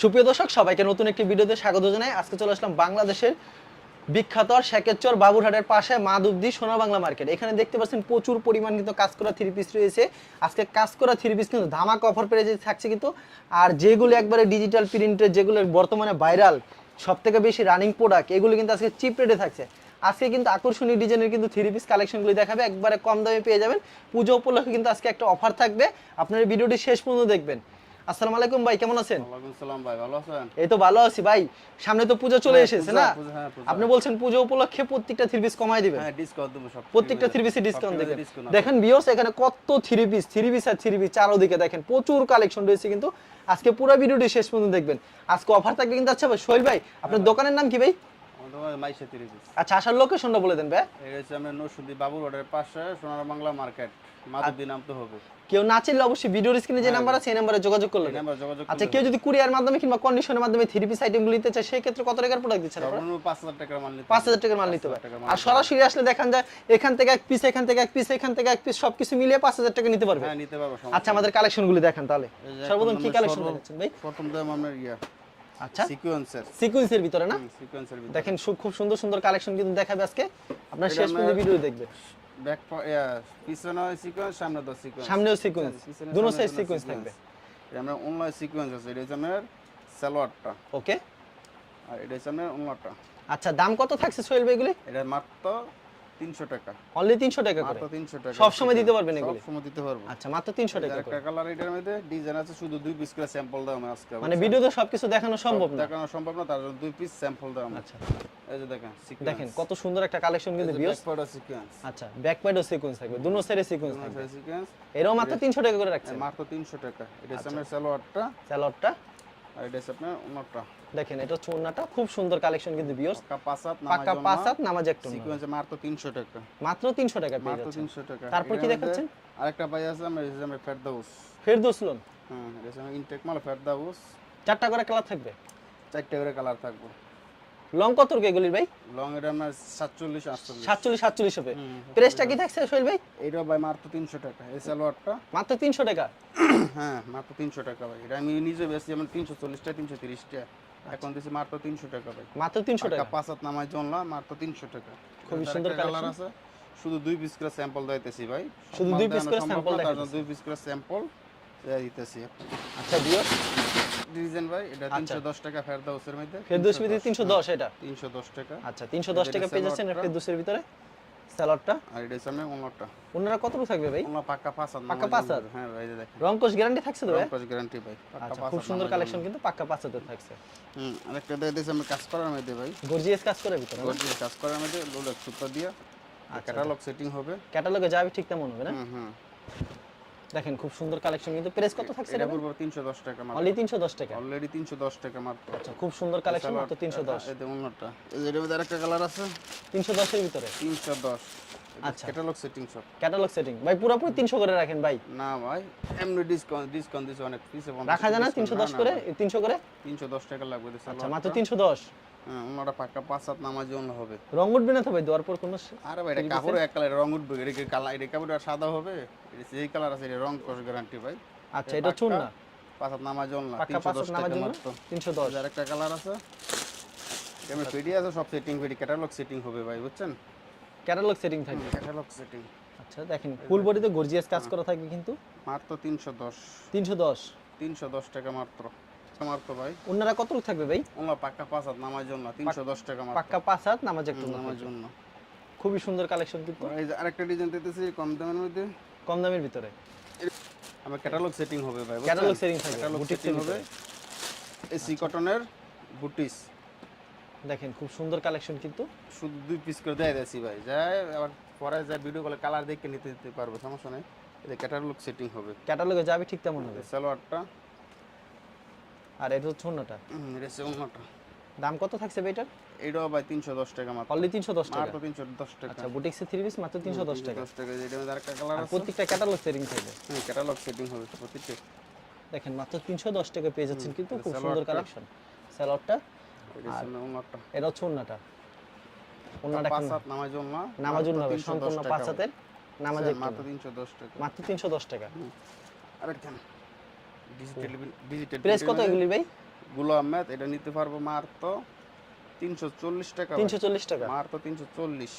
সুপ্রিয় দর্শক সবাইকে নতুন একটি ভিডিওতে স্বাগত জানাই। আজকে চলে আসলাম বাংলাদেশের বিখ্যাত শেকেরচর বাবুরহাটের পাশে মাধবদী সোনা বাংলা মার্কেট। এখানে দেখতে পাচ্ছেন প্রচুর পরিমাণ কিন্তু কাজ করা থ্রি পিস রয়েছে। আজকে কাজ করা থ্রি পিস কিন্তু ধামাকা অফার পেয়ে থাকছে কিন্তু। আর যেগুলো একবারে ডিজিটাল প্রিন্টের, যেগুলো বর্তমানে ভাইরাল, সব থেকে বেশি রানিং প্রোডাক্ট, এগুলো কিন্তু আজকে চিপ রেটে থাকছে। আজকে কিন্তু আকর্ষণীয় ডিজাইনের কিন্তু থ্রি পিস কালেকশনগুলি দেখাবে, একবারে কম দামে পেয়ে যাবেন। পুজো উপলক্ষে কিন্তু আজকে একটা অফার থাকবে, আপনার এই ভিডিওটি শেষ পর্যন্ত দেখবেন। আসসালামু আলাইকুম ভাই, কেমন আছেন? ওয়ালাইকুম সালাম ভাই, ভালো আছেন? এই তো ভালো আছি ভাই। সামনে তো পূজা চলে এসেছে না? আপনি বলছেন পূজা উপলক্ষে প্রত্যেকটা থ্রি পিস কমাই দিবেন। হ্যাঁ, ডিসকাউন্ট দেব সব। প্রত্যেকটা থ্রি পিসে ডিসকাউন্ট দিবেন। দেখেন ভিউয়ার্স, এখানে কত থ্রি পিস আর থ্রি পিস চারদিকে দেখেন প্রচুর কালেকশন রয়েছে কিন্তু। আজকে পুরো ভিডিওটি শেষ পর্যন্ত দেখবেন। আজকে অফার থাকবে কিন্তু। আচ্ছা ভাই সোহেল ভাই, আপনার দোকানের নাম কি ভাই? Maisha three piece. আচ্ছা, আসার লোকেশনটা বলে দেন ভাই। এটা হচ্ছে আমরা নরসিংদী বাবুরহাটের পাশে সোনার বাংলা মার্কেট, মাধবদী নামতে হবে। কেউ না চিনলে অবশ্যই ভিডিওর স্ক্রিনে যে নাম্বার আছে এই নাম্বারে যোগাযোগ করলে। আচ্ছা, কেউ যদি কুরিয়ার মাধ্যমে কিংবা কন্ডিশনের মাধ্যমে থ্রি পিস আইটেমগুলো নিতে চায়, সেই ক্ষেত্রে কত টাকার প্রোডাক্ট দিচ্ছেন আপনারা? 5000 টাকার মাল নিতে 5000 টাকার মাল নিতে পারবে। আর সরাসরি আসলে দেখান যায় এখান থেকে এক পিস, এখান থেকে এক পিস, এখান থেকে এক পিস, সবকিছু মিলিয়ে 5000 টাকা নিতে পারবে। হ্যাঁ, নিতে পারবো। আচ্ছা, আমাদের কালেকশনগুলো দেখান তাহলে। সর্বপ্রথম কি কালেকশন দেখাচ্ছেন ভাই? প্রথম দাম আমরা আচ্ছা, সিকোয়েন্সের ভিতরে না? সিকোয়েন্সের ভিতরে দেখেন খুব সুন্দর সুন্দর কালেকশন কিন্তু দেখাবে আজকে। আপনারা শেষ পর্যন্ত ভিডিও দেখবেন। ব্যাক পিছনে সিকোয়েন্স, সামনে তো সিকোয়েন্স, সামনেও সিকোয়েন্স, দুটো সাইড সিকোয়েন্স থাকবে। এটা আমরা অনলাইন সিকোয়েন্স আছে, এটা হচ্ছে আমাদের সালোয়ারটা। ওকে, আর এটা হচ্ছে আমাদের অনলাইনটা। আচ্ছা, দাম কত থাকছে সোহেল ভাই এগুলি? এটা মাত্র 300 টাকা। অনলি 300 টাকা করে? মাত্র 300 টাকা। সব সময় দিতে পারবেন এগুলি? সব সময় দিতে পারবো। আচ্ছা, মাত্র 300 টাকা করে। একটা কালার এটার মধ্যে ডিজাইন আছে, শুধু 2 পিস করে স্যাম্পল দাও আমি আজকে। মানে ভিডিওতে সবকিছু দেখানো সম্ভব না? দেখানো সম্ভব না, তার জন্য 2 পিস স্যাম্পল দাও। আচ্ছা, এই যে দেখেন সিকোয়েন্স। দেখেন কত সুন্দর একটা কালেকশন কিন্তু ভিউয়ার্স। Back part sequence. আচ্ছা, ব্যাক পাইডও সিকোয়েন্স থাকবে, দুনো সাইডে সিকোয়েন্স থাকবে। সিকোয়েন্স এরও মাত্র 300 টাকা করে রাখছেন? মাত্র 300 টাকা। এটা হচ্ছে আমাদের সালোয়ারটা। সালোয়ারটা। আর এটা হচ্ছে আপনার ওন্নাটা। দেখেন এটা হচ্ছে ওন্নাটা, খুব সুন্দর কালেকশন কিন্তু ভিউয়ার্স। পাক্কা পাঁচ হাত নামাজ একটু সিকোয়েন্স মাত্র 300 টাকা। মাত্র 300 টাকা পেয়ে যাচ্ছেন। মাত্র 300 টাকা। তারপর কি দেখাচ্ছেন? আরেকটা পাই আছে আমরা ফেরদাউস। ফেরদৌস লোন। হ্যাঁ, এটা হচ্ছে ইনটেক মাল ফেরদাউস। 4টা করে কালার থাকবে? 4টা করে কালার থাকবে। লং কত রকে এগুলির ভাই? লং এটা আপনার 47 48। 47 হবে। প্রাইসটা কি থাকছে সোহেল ভাই? এইটা ভাই মাত্র 300 টাকা। এই সালোয়ারটা মাত্র 300 টাকা? হ্যাঁ, মাত্র 300 টাকা ভাই। এটা আমি নিজে বেশি যেমন 340 টাকা 330 টাকা। এখন দিছি মাত্র 300 টাকা ভাই। মাত্র 300 টাকা। পাঁচ হাত নামাজ জনলা মাত্র 300 টাকা। খুব সুন্দর কালার আছে। শুধু 2 পিস করে স্যাম্পল দিতেছি ভাই। শুধু 2 পিস করে স্যাম্পল দেখাচ্ছি। 2 পিস করে স্যাম্পল দিতেছি। আচ্ছা ভিউয়ার্স, ডিজাইন ভাই এটা 310 টাকা ফেরদাউসের মধ্যে। ফেরদৌসের ভিতরে 310 এটা? 310 টাকা। আচ্ছা, 310 টাকা পেয়ে যাচ্ছেন ফেরদৌসের ভিতরে সালোয়ারটা। আর এটা সামনে ওন্নাটা। ওন্নাটা কতটুকু থাকবে ভাই? ওন্না পাক্কা 5 হাত। পাক্কা 5 হাত? হ্যাঁ ভাই, এই দেখেন। রংকশ গ্যারান্টি থাকছে তো ভাই? রংকশ গ্যারান্টি ভাই। আচ্ছা, খুব সুন্দর কালেকশন কিন্তু পাক্কা 5 হাতের থাকছে। আরেকটা দিয়ে দিয়েছি আমরা কাজ করার মধ্যে ভাই। গর্জিয়াস কাজ করে ভিতরে? গর্জিয়াস কাজ করার মধ্যে লোড সুতা দিয়া ক্যাটালগ সেটিং হবে। ক্যাটালগে যাবে ঠিক তেমন হবে না? হুম। দেখেন খুব সুন্দর কালেকশন কিন্তু। প্রাইস কত থাকছে এটা? পুরো 310 টাকা মাত্র। অনলি 310 টাকা? অলরেডি 310 টাকা মাত্র। আচ্ছা, খুব সুন্দর কালেকশন, মাত্র 310। এই দেখুন ওন্নাটা। এই যে এর মধ্যে আরেকটা কালার আছে 310 এর ভিতরে? 310। আচ্ছা, ক্যাটালগ সেটিং সব। ক্যাটালগ সেটিং ভাই পুরোপুরি 300 করে রাখেন ভাই? না ভাই, এমনি ডিসকাউন্ট দিছে অনেক পিছে 50 রাখা যায় না 310 করে? 300 করে? 310 টাকা লাগবে তো। আচ্ছা, মাত্র 310। হ্যাঁ, ওন্নাটা পাক্কা 5 হাত নামাজ জন্য হবে। রং উঠবে না তো ভাই দেওয়ার পর কোনো? আরে ভাই, এটা কাপড় এক কালার রং উঠবে। এটা কি কালার? এটা কাপড় সাদা হবে? এটা যেই কালার আছে এটা রং কস গ্যারান্টি ভাই। আচ্ছা, এটা চুন না? 5 হাত নামাজ জন্য পাক্কা 5 হাত 310 নামাজ টাকা জন্য মাত্র। 310। আর একটা কালার আছে এমনি পেডি আছে, সব সেটিং পেডি ক্যাটালগ সেটিং হবে ভাই, বুঝছেন? ক্যাটালগ সেটিং থাকবে? Catalogue setting. আচ্ছা, দেখেন ফুল বডিতে গর্জিয়াস কাজ করা থাকবে কিন্তু। মাত্র 310। 310 টাকা মাত্র। মাত্র ভাই। ওনারা কত থাকবে ভাই? ওনা পাক্কা 5 হাত নামাজ জন্য 310 টাকা মাত্র। পাক্কা 5 হাত নামাজ একটু নামাজ জন্য। খুবই সুন্দর কালেকশন কিন্তু। এই যে আরেকটা ডিজাইন দিতেছি কম দামের মধ্যে। কম দামের ভিতরে আমার ক্যাটালগ সেটিং হবে ভাই। ক্যাটালগ সেটিং থাকবে, বুটিক সেটিং হবে। এসি কটনের বুটিস। দেখেন খুব সুন্দর কালেকশন কিন্তু। শুধু 2 পিস করে দেয় দেছি ভাই। যায় আবার পরে যায় ভিডিও কলে কালার দেখে নিতে পারবো, সমস্যা নাই। এই ক্যাটালগ সেটিং হবে। ক্যাটালগে যাবে ঠিক তেমন হবে। সালোয়ারটা আর এটা হচ্ছে ওন্নাটা। এটা হচ্ছে ওন্নাটা। দাম কত থাকছে ভাই এটার? এটাও ভাই 310 টাকা মাত্র। অনলি 310 টাকা? মাত্র 310 টাকা। আচ্ছা, বুটিক্সে 3 পিস মাত্র 310 টাকা। 310 টাকা। এটার মধ্যে আরেকটা কালার আছে। প্রত্যেকটা ক্যাটালগ সেটিং থাকবে? হ্যাঁ, ক্যাটালগ সেটিং হবে প্রত্যেকটা। দেখেন মাত্র 310 টাকা পেয়ে যাচ্ছেন কিন্তু। খুব সুন্দর কালেকশন। সালোয়ারটা এটা হচ্ছে ওন্নাটা। এটা হচ্ছে ওন্নাটা। ওন্নাটা 5 হাত নামাজ জন্য হবে সম্পূর্ণ 5 হাতের নামাজে মাত্র 310 টাকা। মাত্র 310 টাকা। আরেকটা ডিজিটাল প্রাইস কত এগুলি ভাই? গুলাম আহমেদ, এটা নিতে পারবো মাত্র 340 টাকা ভাই। 340 টাকা। মাত্র 340।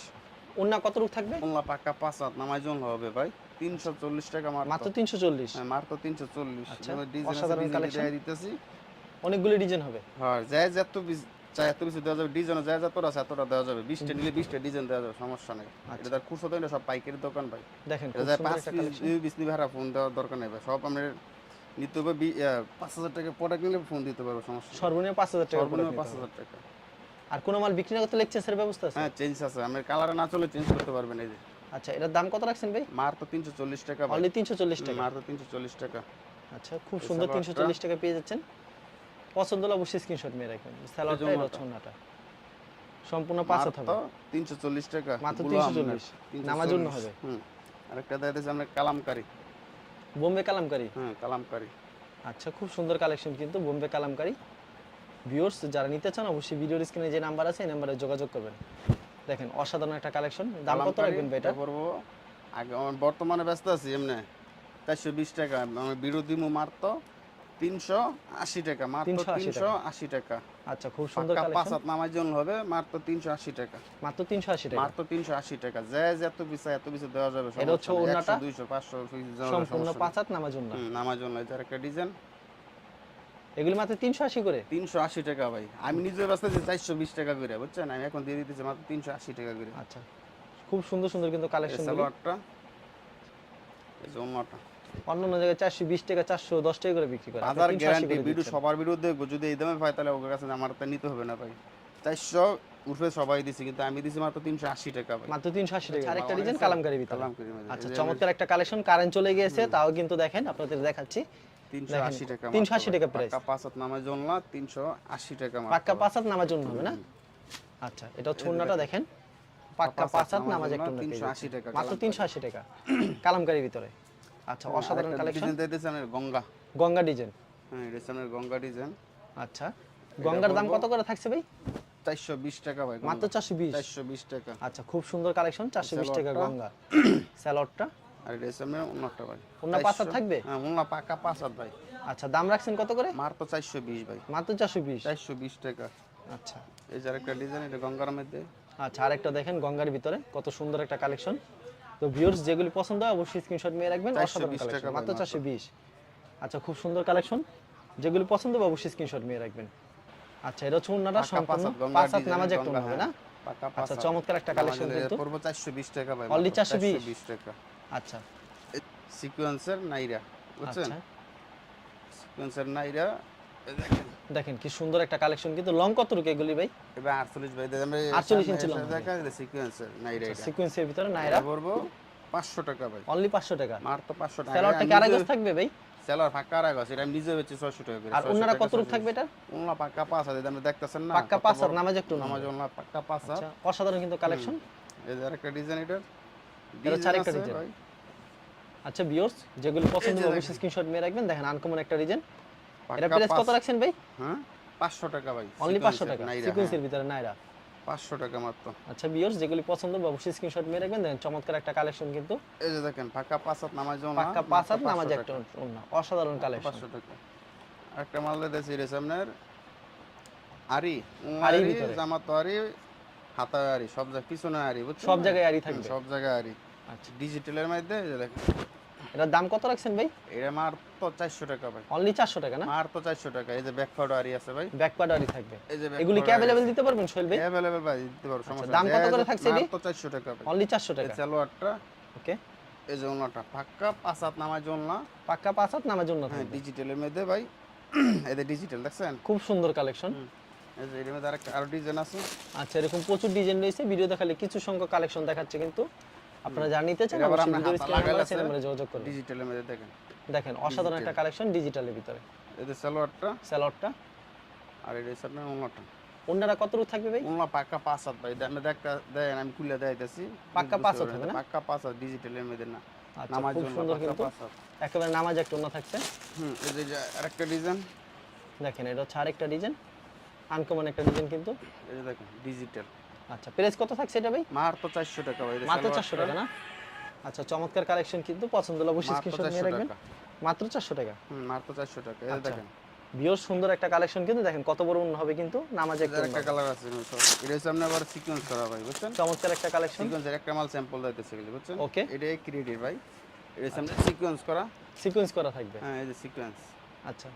ওন্না কতটুকু থাকবে? ওন্না পাক্কা 5 হাত নামাজ হবে ভাই, 340 টাকা মাত্র। মাত্র 340। হ্যাঁ মাত্র 340। আচ্ছা, এবার ডিজাইন আছে, অসাধারণ ডিজাইন কালেকশন। দিয়ে দিতেছি। অনেকগুলো ডিজাইন হবে। হ্যাঁ যায় যত চাই এত কিছু দেওয়া যাবে, ডিজাইন যায় যতটা আছে এতটা দেওয়া যাবে। 20টা নিলে 20টা ডিজাইন দেওয়া যাবে, সমস্যা নেই। এটা তার খুচরা দোকান, সব পাইকারি দোকান ভাই। দেখেন এটা খুব যায় সুন্দর 5 একটা পিস কালেকশন। 20 পিস নিবে, হারা ফোন দেওয়ার দরকার নেই ভাই। সব আমরা নিতে হবে 5000 টাকা প্রোডাক্ট নিলে ফোন দিতে পারবো, সমস্যা নেই। সর্বনিম্ন 5000 টাকা। সর্বনিম্ন 5000 টাকা। আর কোন মাল বিক্রি না করতে লাইসেন্সের ব্যবস্থা আছে? হ্যাঁ চেঞ্জ আছে, আমার কালার না চলে চেঞ্জ করতে পারবেন। এই যে আচ্ছা, এটার দাম কত রাখছেন ভাই? মাত্র 340 টাকা ভাই। অনলি 340 টাকা। মাত্র 340 টাকা। আচ্ছা, খুব সুন্দর 340 টাকা পেয়ে যাচ্ছেন। পছন্দ হলে অবশ্যই স্ক্রিনশট নিয়ে রাখবেন। সালোয়ারটা এর ছন্নাটা সম্পূর্ণ 5 হাত হবে। 340 টাকা। মাত্র 340 নামার জন্য হবে। আরেকটা দেখাইতেছি আমরা কালামকারী, বোম্বে কালামকারী। হ্যাঁ কালামকারী। আচ্ছা, খুব সুন্দর কালেকশন কিন্তু বোম্বে কালামকারী। ভিউয়ার্স যারা নিতে চান অবশ্যই ভিডিওর স্ক্রিনে যে নাম্বার আছে এই নম্বরে যোগাযোগ করবেন। দেখেন অসাধারণ একটা কালেকশন। দাম কত রাখবেন ভাই এটা? পড়বো আগে বর্তমানে ব্যস্ত আছি এমনি 420 টাকা। আমি বিরোধী মাত্র 380 টাকা। মাত্র 380 টাকা। আচ্ছা, খুব সুন্দর পাঁচ কালেকশন। হাত নামার জন্য হবে মাত্র 380 টাকা। মাত্র 380 টাকা। মাত্র 380 টাকা। যত পিস এত পিস দেওয়া যাবে, এটা হচ্ছে ওন্নাটা 100 200 500 পিস দেওয়া যাবে, সম্পূর্ণ 5 হাত নামার জন্য। নামার জন্য। এটার একটা ডিজাইন, এগুলি মাত্র 380 করে। 380 টাকা ভাই। আমি নিজে ব্যস্ত যে 420 টাকা করে, বুঝছেন? আমি এখন দিয়ে দিতেছি মাত্র 380 টাকা করে। আচ্ছা, খুব সুন্দর সুন্দর কিন্তু কালেকশন গুলো। সালোয়ারটা এই যে ওন্নাটা অন্য অন্য জায়গায় 420 টাকা 410 টাকা করে বিক্রি করে। বাজার গ্যারান্টি। ভিডিও সবার ভিডিও দেখবো, যদি এই দামে পাই তাহলে ওর কাছে আমার তা নিতে হবে না ভাই। 400 উঠবে সবাই দিছি, কিন্তু আমি দিছি মাত্র 380 টাকা ভাই। মাত্র 380 টাকা। আরেকটা ডিজাইন কালামকারী ভিতরে। কালামকারী মধ্যে। আচ্ছা, চমৎকার একটা কালেকশন। কারেন্ট চলে গিয়েছে তাও কিন্তু দেখেন আপনাদের দেখাচ্ছি। 380 টাকা। 380 টাকা প্রাইস। পাক্কা 5 হাত নামার জন্য 380 টাকা মাত্র। পাক্কা 5 হাত নামার জন্য হবে না? আচ্ছা, এটা হচ্ছে ওন্নাটা দেখেন। পাক্কা 5 হাত নামাজ একটা ওন্না। 380 টাকা। মাত্র 380 টাকা কালামকারী ভিতরে। আচ্ছা, অসাধারণ কালেকশন। ডিজাইন দিতেছে আমি গঙ্গা। গঙ্গা ডিজাইন। হ্যাঁ এটা হচ্ছে আমার গঙ্গা ডিজাইন। আচ্ছা, গঙ্গার দাম কত করে থাকছে ভাই? 420 টাকা ভাই। মাত্র 420। 420 টাকা। আচ্ছা, খুব সুন্দর কালেকশন। 420 টাকা গঙ্গা। স্যালোডটা আর এটা হচ্ছে আমার ওন্নাটা ভাই। ওন্না 5 হাত থাকবে? হ্যাঁ ওন্না পাক্কা 5 হাত ভাই। আচ্ছা, দাম রাখছেন কত করে? মাত্র 420 ভাই। মাত্র 420। 420 টাকা। আচ্ছা এই যে আরেকটা ডিজাইন, এটা গঙ্গার মধ্যে। আচ্ছা, আরেকটা দেখেন গঙ্গার ভিতরে কত সুন্দর একটা কালেকশন। তো ভিউয়ার্স যেগুলি পছন্দ হয় অবশ্যই স্ক্রিনশট নিয়ে রাখবেন। অসাধারণ 420 টাকা কালেকশন। মাত্র মাত্র। 420। আচ্ছা, খুব সুন্দর কালেকশন। যেগুলি পছন্দ হবে অবশ্যই স্ক্রিনশট নিয়ে রাখবেন। আচ্ছা, এটা হচ্ছে ওন্নাটা সম্পূর্ণ 5 হাত নামাজ একটা ওন্না হবে না? পাক্কা 5 আচ্ছা, হাত। চমৎকার একটা কালেকশন কিন্তু। পড়ব 420 টাকা ভাই। Only 420 420 টাকা। আচ্ছা সিকোয়েন্সের নাইরা, বুঝছেন? আচ্ছা, সিকোয়েন্সের নাইরা এই দেখেন। দেখেন কি সুন্দর একটা কালেকশন কিন্তু। লং কত রুকে এগুলি ভাই? এবার 48 ভাই দেন আমরা 48 ইঞ্চি লং। দেখা যায় সিকোয়েন্সের নাইরা এটা। সিকোয়েন্সের ভিতরে নাইরা পড়ব 500 টাকা ভাই। অনলি 500 টাকা। মাত্র 500 টাকা। স্যালোয়ারটা কি আড়াই গজ থাকবে ভাই? সেলার ফাঁকা আর গছ, এটা আমি নিজে বেচি 600 টাকা করে। আর ওন্নাটা কত রুক থাকবে এটা? ওন্না পাক্কা 5 হাত। আপনি দেখতেছেন না? পাক্কা 5 হাত নামাজ একটু নামাজ ওন্না পাক্কা 5 হাত। আচ্ছা, অসাধারণ কিন্তু কালেকশন। এই যে আরেকটা ডিজাইন, এটা হচ্ছে আরেকটা ডিজাইন। ভাই। আচ্ছা ভিউয়ার্স যেগুলো পছন্দ এই যে হবে দেখেন। অবশ্যই স্ক্রিনশট নিয়ে রাখবেন। দেখেন আনকমন একটা ডিজাইন। এটা পাক্কা প্রাইস কত 5 রাখছেন ভাই? হ্যাঁ 500 টাকা ভাই। অনলি 500 টাকা। নাইরা, সিকোয়েন্সের ভিতরে নাইরা। 500 টাকা মাত্র। আচ্ছা ভিউয়ার্স যেগুলো পছন্দ হবে অবশ্যই স্ক্রিনশট নিয়ে রাখবেন। দেখেন চমৎকার একটা কালেকশন কিন্তু। এই যে দেখেন পাক্কা 5 হাত নামাজ জন্য পাক্কা 5 হাত নামাজ একটা ওন্না। অসাধারণ কালেকশন। 500 টাকা। একটা মাল দিয়েছি এর সামনের আরি আরির আরি ভিতরে। জামা তো আরি, হাতা আরি, সব জায়গায় পিছনে আরি, বুঝছেন? সব জায়গায় আরি থাকবে। সব জায়গায় আরি। আচ্ছা, ডিজিটালের মধ্যে এই যে দেখেন। এটার দাম কত রাখছেন ভাই? এটা মাত্র 400 টাকা ভাই। অনলি 400 টাকা না? মাত্র 400 টাকা। এই যে ব্যাক পাউডার আরি আছে ভাই। ব্যাক পার্ট আরি থাকবে। এই যে এগুলি কি अवेलेबल দিতে পারবেন সোহেল ভাই? अवेलेबल ভাই, দিতে পারবো, সমস্যা দাম নেই। কত করে থাকছে এটি? মাত্র 400 টাকা ভাই। অনলি 400 এই টাকা। সালোয়ারটা, ওকে, এই যে ওনাটা পাক্কা 5 হাত নামাজ জন্য। পাক্কা 5 হাত নামার জন্য হ্যাঁ থাকবে। ডিজিটালের মধ্যে ভাই। এই যে ডিজিটাল দেখছেন? খুব সুন্দর কালেকশন। এই যে এর মধ্যে আরেকটা আরো ডিজাইন আছে। আচ্ছা, এরকম প্রচুর ডিজাইন রয়েছে। ভিডিও দেখালে কিছু সংখ্যক কালেকশন দেখাচ্ছে কিন্তু। আপনারা যা নিতে চান এটা আবার অবশ্যই আমরা ভিডিওর হাতা স্ক্রিনে লাগাইলে আছে নম্বরে যোগাযোগ করুন। ডিজিটালের মধ্যে দেখেন। দেখেন অসাধারণ একটা কালেকশন ডিজিটালের ভিতরে। এই যে সালোয়ারটা, স্যালোডটা আর এটা হচ্ছে আপনার ওনাটা। ওন্নাটা কত রুক থাকবে ভাই? ওনা পাক্কা 5 হাত ভাই। আমি দেখটা দেন, আমি খুলে দেখাইতেছি। পাক্কা 5 হাত হবে না? পাক্কা 5 হাত ডিজিটালের মধ্যে না। আচ্ছা, নামাজ খুব জন্য সুন্দর পাক্কা কিন্তু। 5 হাত। একেবারে নামাজ একটা ওন্না থাকছে। এই যে আরেকটা ডিজাইন। দেখেন এটা হচ্ছে আরেকটা ডিজাইন। আনকমন একটা ডিজাইন কিন্তু। এই যে দেখেন ডিজিটাল। আচ্ছা, প্রাইস কত থাকছে এটা ভাই? মাত্র 400 টাকা ভাই। মাত্র 400 টাকা না? আচ্ছা, চমৎকার কালেকশন কিন্তু। পছন্দ হলে অবশ্যই মাত্র স্ক্রিনশট নিয়ে 400 রাখবেন। টাকা। মাত্র 400 টাকা। মাত্র 400 টাকা। এই যে আচ্ছা। দেখেন বিয়র সুন্দর একটা কালেকশন কিন্তু দেখেন কত বড় উন্নত হবে কিন্তু নামাজ একটা একটা কালার আছে এটা হচ্ছে আপনার আবার সিকোয়েন্স করা ভাই বুঝছেন, চমৎকার একটা কালেকশন। সিকোয়েন্সের একটা মাল স্যাম্পল দিতেছে বুঝছেন। ওকে, এটা ক্রিয়েটিভ ভাই, এটা সামনে সিকোয়েন্স করা, সিকোয়েন্স করা থাকবে। হ্যাঁ এই যে সিকোয়েন্স। আচ্ছা,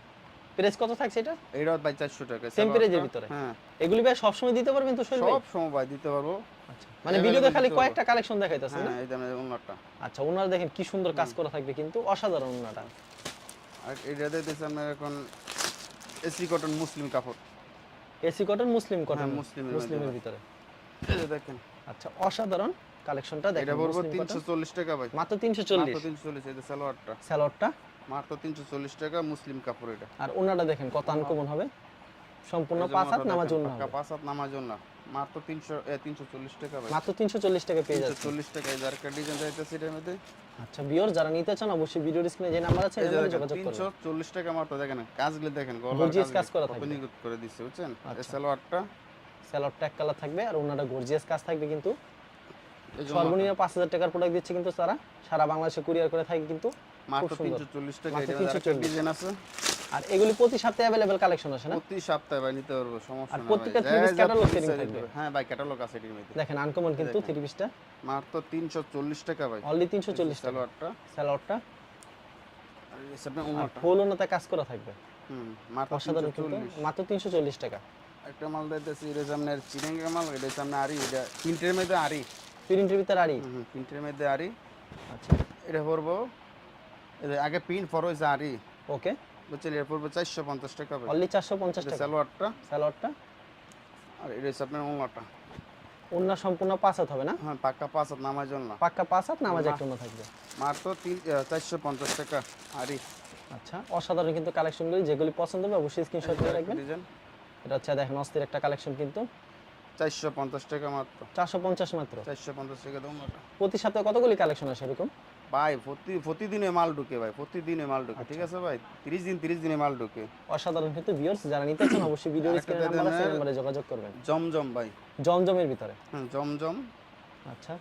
প্রাইস কত থাকছে এটা? এইটাও ভাই 400 টাকা সেম প্রাইজের ভিতরে। হ্যাঁ এগুলি ভাই সব সময় দিতে পারবেন তো সোহেল ভাই? সব সময় ভাই দিতে পারবো। আচ্ছা, মানে ভিডিওতে খালি কয়েকটা কালেকশন দেখাইতাছেন না? হ্যাঁ এই দামে ওনারটা। আচ্ছা, ওনারা দেখেন কি সুন্দর কাজ করা থাকবে কিন্তু অসাধারণ ওনাটা। আর এটা দিতেছে আপনার এখন এসি কটন মুসলিম কাপড়, এসি কটন মুসলিম কটন, মুসলিমের মুসলিমের ভিতরে। এই যে দেখেন আচ্ছা, অসাধারণ কালেকশনটা দেখেন। এটা পড়বে 340 টাকা ভাই, মাত্র মাত্র 340। 340। এই যে সালোয়ারটা, স্যালোয়ারটা মাত্র 340 টাকা মুসলিম কাপড় এটা। আর ওনাটা দেখেন কত আনকমন হবে, সম্পূর্ণ পাঁচ হাত নামাজ জন্য হবে। পাঁচ হাত নামাজ জন্য মাত্র 340 টাকা ভাই, মাত্র 340 টাকা পেয়ে যাচ্ছে। 340 টাকা। এই যে আরেকটা ডিজাইন যাইতেছে এটার মধ্যে। আচ্ছা ভিউয়ার, যারা নিতে চান অবশ্যই ভিডিওর স্ক্রিনে যে নাম্বার আছে এই যে নাম্বারে দেখেন, যোগাযোগ করুন। 340 টাকা মাত্র। দেখেন কাজগুলো দেখেন, গলার Gorgeous কাজ করা কত থাকবে। নিখুঁত করে দিচ্ছে বুঝছেন। এই আচ্ছা। সালোয়ারটা, স্যালোয়ারটা এক কালার থাকবে আর ওনাটা গর্জিয়াস কাজ থাকবে কিন্তু। এই যে সর্বনিম্ন 5000 টাকার প্রোডাক্ট দিচ্ছে কিন্তু তারা, সারা বাংলাদেশে কুরিয়ার করে থাকে কিন্তু। মাত্র খুব সুন্দর। 340 টাকা। মাত্র এটা আরেকটা 340 ডিজাইন আছে, আর এগুলি প্রতি সপ্তাহে अवेलेबल কালেকশন আছে না? প্রতি সপ্তাহে ভাই নিতে পারবো, সমস্যা আর নাই প্রত্যেকটা ভাই। থ্রি পিস যা ক্যাটালগ piece সেটিং চাই থাকবে। দিতে হবে। হ্যাঁ ভাই ক্যাটালগ আছে এটির মধ্যে। দেখেন আনকমন কিন্তু থ্রি পিসটা মাত্র 340 টাকা ভাই, অনলি 340 টাকা। সালোয়ারটা। স্যালোয়ারটা আর এই সামনে আর ওনাটা, ফুল ওনাতে কাজ করা থাকবে। মাত্র অসাধারণ কিন্তু 340। মাত্র 340 টাকা। একটা মাল দিতেছি এর সামনে চিরেঙ্গা মাল, এটা সামনে আরি, এটা প্রিন্টের মধ্যে আরি, প্রিন্টের ভিতরে আড়ি। প্রিন্টের মধ্যে আরি। আচ্ছা এটা পড়বো, এই যে আগে প্রিন্ট পর হইছে আরি ওকে, বুঝছেন। এটা পড়বে 450 টাকা ভাই, অনলি 450 টাকা। সালোয়ারটা। স্যালোয়ারটা আর এটা হচ্ছে আপনার ওনাটা, ওন্না সম্পূর্ণ 5 হাত হবে না? হ্যাঁ পাক্কা 5 হাত নামার জন্য। পাক্কা 5 হাত নামাজ একটা ওন্না থাকবে। মাত্র 450 টাকা আরি। আচ্ছা, অসাধারণ কিন্তু কালেকশনগুলি, যেগুলি পছন্দ হবে অবশ্যই স্ক্রিনশট করে রাখবেন। ডিজাইন এটা হচ্ছে দেখেন অস্থির একটা কালেকশন কিন্তু। 450 টাকা মাত্র, 450 মাত্র। 450 টাকা দাম ওটা। প্রতি সপ্তাহে কতগুলি কালেকশন আসে এরকম? ভাই প্রতিদিনে মাল ঢুকে ভাই, প্রতিদিনে মাল ঢুকে, ঠিক আছে ভাই। 30 দিনে মাল ঢুকে। অসাধারণ কিন্তু ভিউয়ার্স, যারা নিতে চান অবশ্যই ভিডিওর আরেকটা স্ক্রিনে নাম্বার আছে দেখেন, এই নম্বরে যোগাযোগ করবেন। জমজম ভাই, জমজমের ভিতরে। জমজম। আচ্ছা,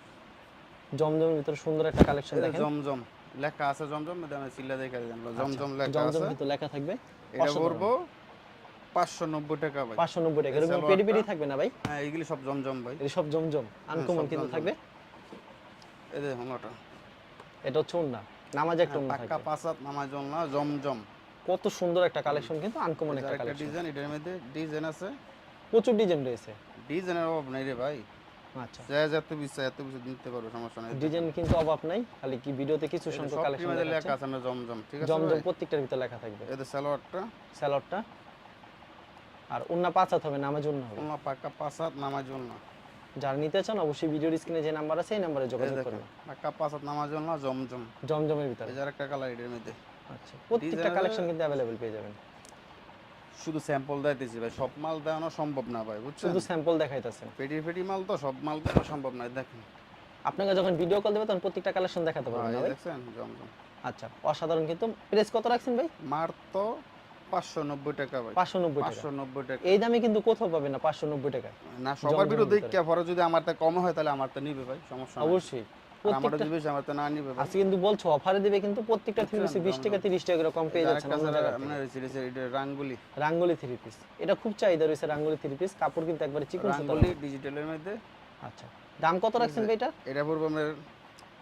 জমজমের ভিতরে সুন্দর একটা কালেকশন এই যে দেখেন। জমজম লেখা আছে, জমজম আমি সিল্লা দেখা দেন, জমজম লেখা জমজম আছে। কিন্তু লেখা থাকবে। এটা পড়বো 590 টাকা ভাই, 590 টাকা। এরকম সালোয়ারটা। পেডি পেডি থাকবে না ভাই? হ্যাঁ এগুলি সব জমজম ভাই। এই সব জমজম আনকমন সব কিন্তু জমজম। থাকবে। এই যে ওনাটা এটা হচ্ছে ওন্না, নামাজ একটা ওন্না পাক্কা থাকবে। 5 হাত নামার জন্য জমজম। কত সুন্দর একটা কালেকশন কিন্তু, আনকমন একটা একটা কালেকশন। ডিজাইন, এটার মধ্যে ডিজাইন আছে, প্রচুর ডিজাইন রয়েছে। ডিজাইনের অভাব নাই রে ভাই। আচ্ছা, এত পিস দিতে পারবো, সমস্যা নাই। ডিজাইন কিন্তু অভাব নাই, খালি কি ভিডিওতে কিছু এই যে সংখ্যক সব কালেকশন মধ্যে লেখা দেখাচ্ছে। আছে আমরা জমজম, ঠিক আছে জমজম ভাই। প্রত্যেকটার ভিতরে লেখা থাকবে। এই যে সালোয়ারটা, স্যালোয়ারটা আর ওন্না 5 হাত হবে, নামাজ ওন্না হবে। ওনা পাক্কা 5 হাত নামার জন্য। যারা নিতে চান অবশ্যই ভিডিওর স্ক্রিনে যে নাম্বার আছে এই নম্বরে এই যোগাযোগ দেখেন করবেন। পাক্কা 5 হাত নামার জন্য জমজম। জমজমের ভিতরে। এই যে আরেকটা কালার এটার মধ্যে। আচ্ছা, প্রত্যেকটা ডিজাইনের- কালেকশন কিন্তু अवेलेबल পেয়ে যাবেন। শুধু স্যাম্পল দিতেছি ভাই, সব মাল দেওয়ানো সম্ভব না ভাই, বুঝছেন। শুধু স্যাম্পল দেখাইতাছেন। পেটি মাল তো, সব মাল দেওয়া সম্ভব না। দেখেন আপনাকে যখন ভিডিও কল দেবে তখন প্রত্যেকটা কালেকশন দেখাতে পারবেন ভাই, না ভাই? দেখছেন জমজম। আচ্ছা, অসাধারণ কিন্তু। প্রাইস কত রাখছেন ভাই? মাত্র 590 টাকা ভাই, 590 টাকা। 590 টাকা। এই দামে কিন্তু কোথাও পাবেন না 590 টাকা। না সবার জমজমের ভিডিও ভিতরে। দেখে পরে যদি আমারটা কম হয় তাহলে আমারটা নিবে ভাই, সমস্যা নাই। অবশ্যই। আর আমারটা প্রত্যেকটা দিবে আমারটা না নিবে ভাই। আজকে কিন্তু বলছো অফারে দিবে কিন্তু প্রত্যেকটা থ্রি পিসে 20 টাকা 30 টাকা করে কম পেয়ে যাচ্ছেন আরেকটা অন্য স্যার জায়গা থেকে। আপনার রয়েছে এটা রাঙ্গুলি, রাঙ্গুলি থ্রি পিস, এটা খুব চাহিদা রয়েছে রাঙ্গুলি থ্রি পিস। কাপড় কিন্তু একবারে চিকন সুতার। রাঙ্গুলি ডিজিটালের মধ্যে। আচ্ছা, দাম কত রাখছেন ভাই এটা? এটা পড়বে আপনার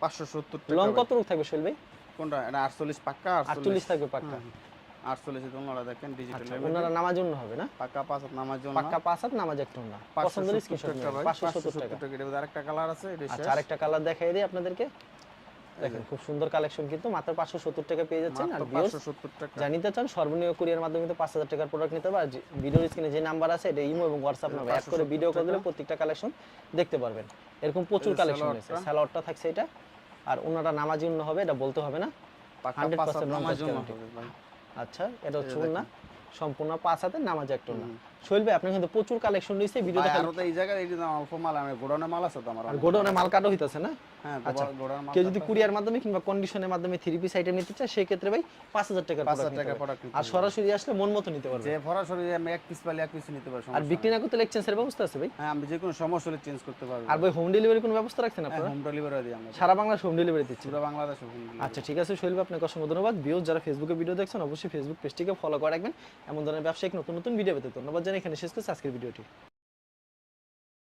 570 টাকা লং ভাই। কত রূপ থাকবে সোহেল ভাই? কোনটা? এটা 48 পাক্কা 48 থাকবে পাক্কা। 48 এর তোমরা দেখেন আচ্ছা, ডিজিটালের ওনারা নামাজ জন্য হবে না? পাক্কা 5 হাত নামার জন্য। পাক্কা 5 হাত নামাজ একটা না। পছন্দের 570 স্ক্রিনশট টাকা নেবেন। ভাই, 570 টাকা। 570 টাকা। এর মধ্যে আরেকটা কালার আছে, এটা আচ্ছা, শেষ। আরেকটা কালার দেখাই দিই আপনাদেরকে। দেখেন খুব সুন্দর কালেকশন কিন্তু মাত্র 570 টাকা পেয়ে যাচ্ছেন। আর মাত্র ভিউয়ার্স 570 টাকা। জানিতে চান সর্বনিম্ন কুরিয়ার মাধ্যমে কিন্তু 5000 টাকার প্রোডাক্ট নিতে পারবে। আর ভিডিওর স্ক্রিনে যে নাম্বার আছে এটা ইমো এবং হোয়াটসঅ্যাপ নাম্বার অ্যাড করে ভিডিও কল দিলে প্রত্যেকটা কালেকশন দেখতে পারবেন। এরকম প্রচুর এই যে কালেকশন সালোয়ারটা। রয়েছে। সালোয়ারটা থাকছে এটা, আর ওনারা নামাজি উন্ন হবে এটা বলতে হবে না। পাক্কা 100% 5 হাত নামার non-touch জন্য guarantee। হবে ভাই। আচ্ছা, এটা হচ্ছে উন্না সম্পূর্ণ 5 হাতের নামাজ একটা উন্না। সোহেল ভাই আপনার কিন্তু প্রচুর কালেকশন রয়েছে ভিডিওটা আর তো এই জায়গায় এই যে অল্প মাল আমি গোডাউনে মাল আছে তো আমার আর গোডাউনে মাল কাটা হইতাছে না হ্যাঁ আচ্ছা গোডাউনে মাল কেউ যদি কুরিয়ার মাধ্যমে কিংবা কন্ডিশনের মাধ্যমে 3 পিস আইটেম নিতে চায় সেই ক্ষেত্রে ভাই 5000 টাকার 5000 টাকা প্রোডাক্ট আর সরাসরি আসলে মন মতো নিতে পারবে যে সরাসরি আমি এক পিস পাইলে এক পিস নিতে পারবো আর বিক্রি না করতে এক্সচেঞ্জের ব্যবস্থা আছে ভাই হ্যাঁ আমি যে কোনো সমস্যা হলে চেঞ্জ করতে পারবো আর ভাই হোম ডেলিভারি কোনো ব্যবস্থা রাখছেন হ্যাঁ আপনারা হোম ডেলিভারি দিই আমরা সারা বাংলা হোম ডেলিভারি দিচ্ছি পুরো বাংলাদেশে হোম ডেলিভারি আচ্ছা ঠিক আছে সোহেল ভাই আপনাকে অসংখ্য ধন্যবাদ ভিউজ যারা ফেসবুকে ভিডিও দেখছেন অবশ্যই ফেসবুক পেজটিকে ফলো করে রাখবেন এমন ধরনের ব্যবসায়িক নতুন নতুন ভিডিও পেতে ধন্যবাদ জানাই এখানে শেষ করছি আজকের ভিডিওটি